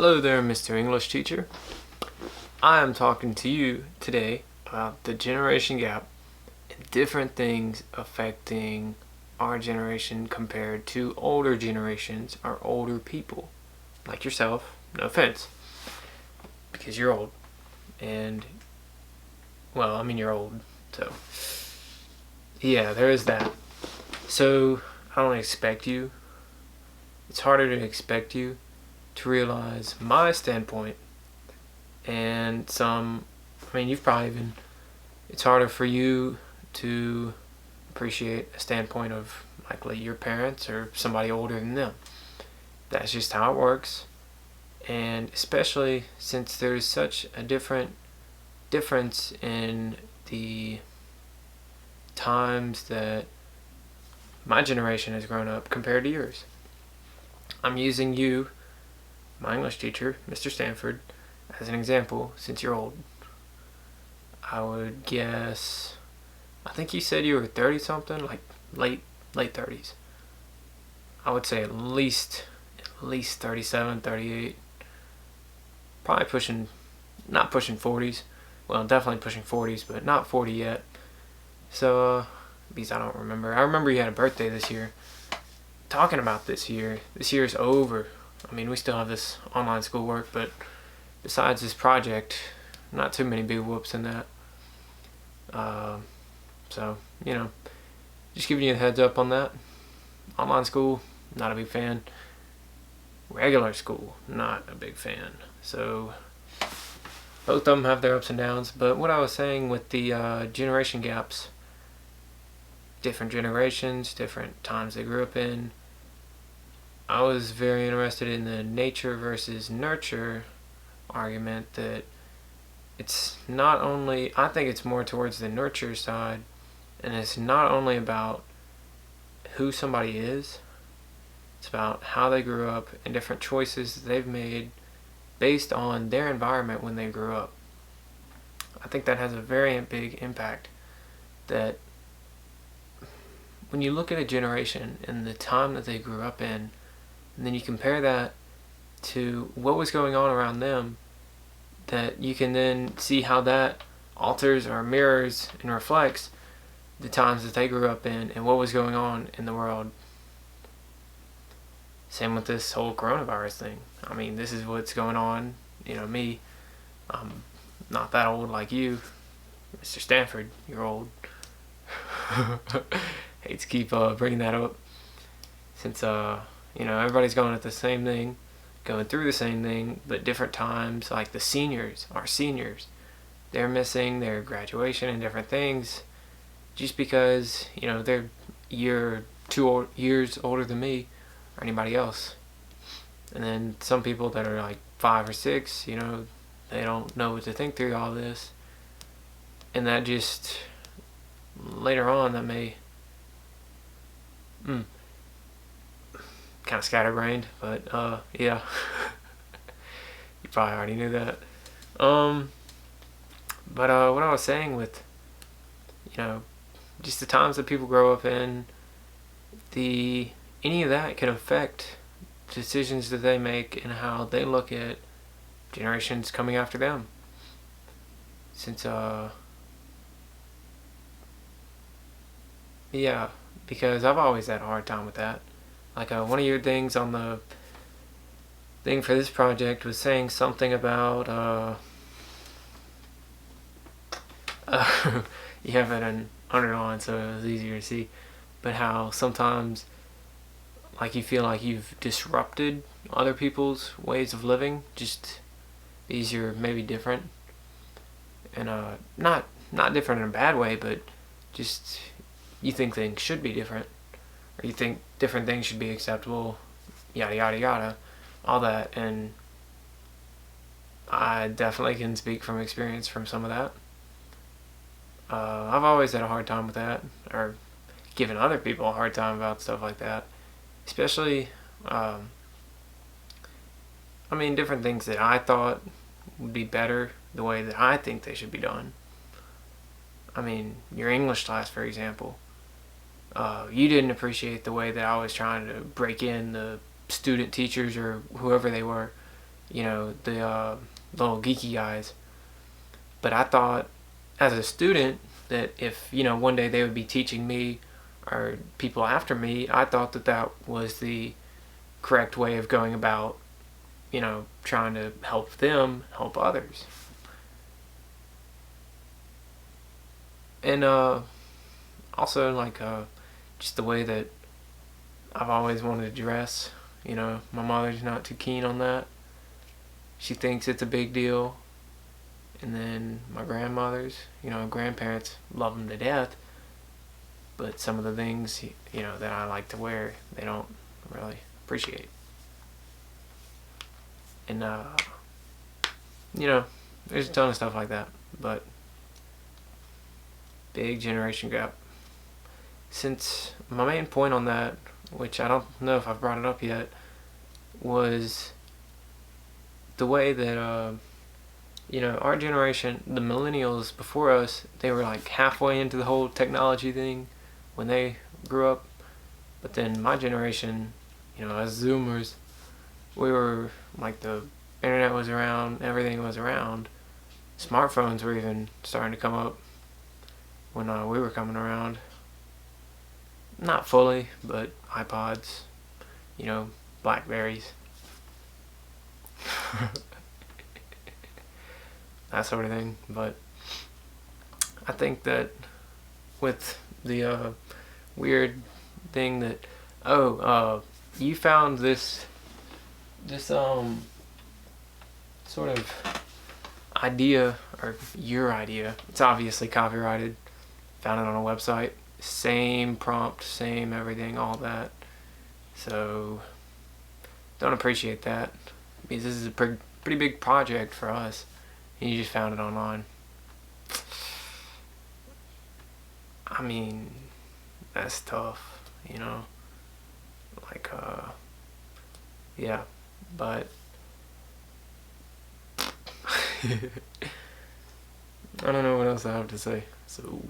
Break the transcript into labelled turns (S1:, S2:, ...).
S1: Hello there, Mr. English teacher. I am talking to you today about the generation gap and different things affecting our generation compared to older generations or older people, like yourself. No offense, because you're old. And, well, I mean, you're old, so yeah, there is that. So, I don't expect you. It's harder to expect you to realize my standpoint and you've probably been, it's harder for you to appreciate a standpoint of likely your parents or somebody older than them. That's just how it works. And especially since there's such a difference in the times that my generation has grown up compared to yours. I'm using you, my English teacher, Mr. Stanford, as an example since you're old. I would guess, I think you said you were 30 something, like late 30s. I would say at least 37, 38. Probably not pushing 40s. Well, definitely pushing 40s, but not 40 yet. So, because I don't remember. I remember you had a birthday this year. Talking about this year's over. I mean, we still have this online schoolwork, but besides this project, not too many big whoops in that. So, just giving you a heads up on that. Online school, not a big fan. Regular school, not a big fan. So, both of them have their ups and downs. But what I was saying with the generation gaps, different generations, different times they grew up in, I was very interested in the nature versus nurture argument that it's not only, I think it's more towards the nurture side, and it's not only about who somebody is, it's about how they grew up and different choices they've made based on their environment when they grew up. I think that has a very big impact, that when you look at a generation and the time that they grew up in, and then you compare that to what was going on around them, that you can then see how that alters or mirrors and reflects the times that they grew up in and what was going on in the world. Same with this whole coronavirus thing. I mean, this is what's going on. Me, I'm not that old like you. Mr. Stanford, you're old. Hate to keep bringing that up, since everybody's going at the same thing, going through the same thing, but different times. Like our seniors, they're missing their graduation and different things just because they're years older than me or anybody else. And then some people that are like 5 or 6, they don't know what to think through all this, and that just later on that may kind of scatterbrained, but yeah. You probably already knew that. But what I was saying with just the times that people grow up in, any of that can affect decisions that they make and how they look at generations coming after them. Since yeah, because I've always had a hard time with that. Like one of your things on the thing for this project was saying something about you have it underlined so it was easier to see, but how sometimes like you feel like you've disrupted other people's ways of living, just these are maybe different, and not different in a bad way, but just you think things should be different, or you think different things should be acceptable, yada yada yada, all that. And I definitely can speak from experience from some of that. I've always had a hard time with that, or giving other people a hard time about stuff like that, especially different things that I thought would be better the way that I think they should be done. Your English class, for example, you didn't appreciate the way that I was trying to break in the student teachers or whoever they were, the little geeky guys. But I thought, as a student, that if one day they would be teaching me or people after me, I thought that that was the correct way of going about trying to help them help others. And also, like, just the way that I've always wanted to dress. My mother's not too keen on that. She thinks it's a big deal. And then my grandparents love them to death. But some of the things, that I like to wear, they don't really appreciate. And, there's a ton of stuff like that. But big generation gap. Since my main point on that, which I don't know if I've brought it up yet, was the way that our generation, the millennials before us, they were like halfway into the whole technology thing when they grew up. But then my generation, as Zoomers, we were like, the internet was around, everything was around. Smartphones were even starting to come up when we were coming around. Not fully, but iPods, Blackberries. That sort of thing. But I think that with the weird thing that you found this sort of idea, or your idea, it's obviously copyrighted, found it on a website, same prompt, same everything, all that. So don't appreciate that, because this is a pretty big project for us, and you just found it online. I mean, that's tough, like, yeah, but I don't know what else I have to say, so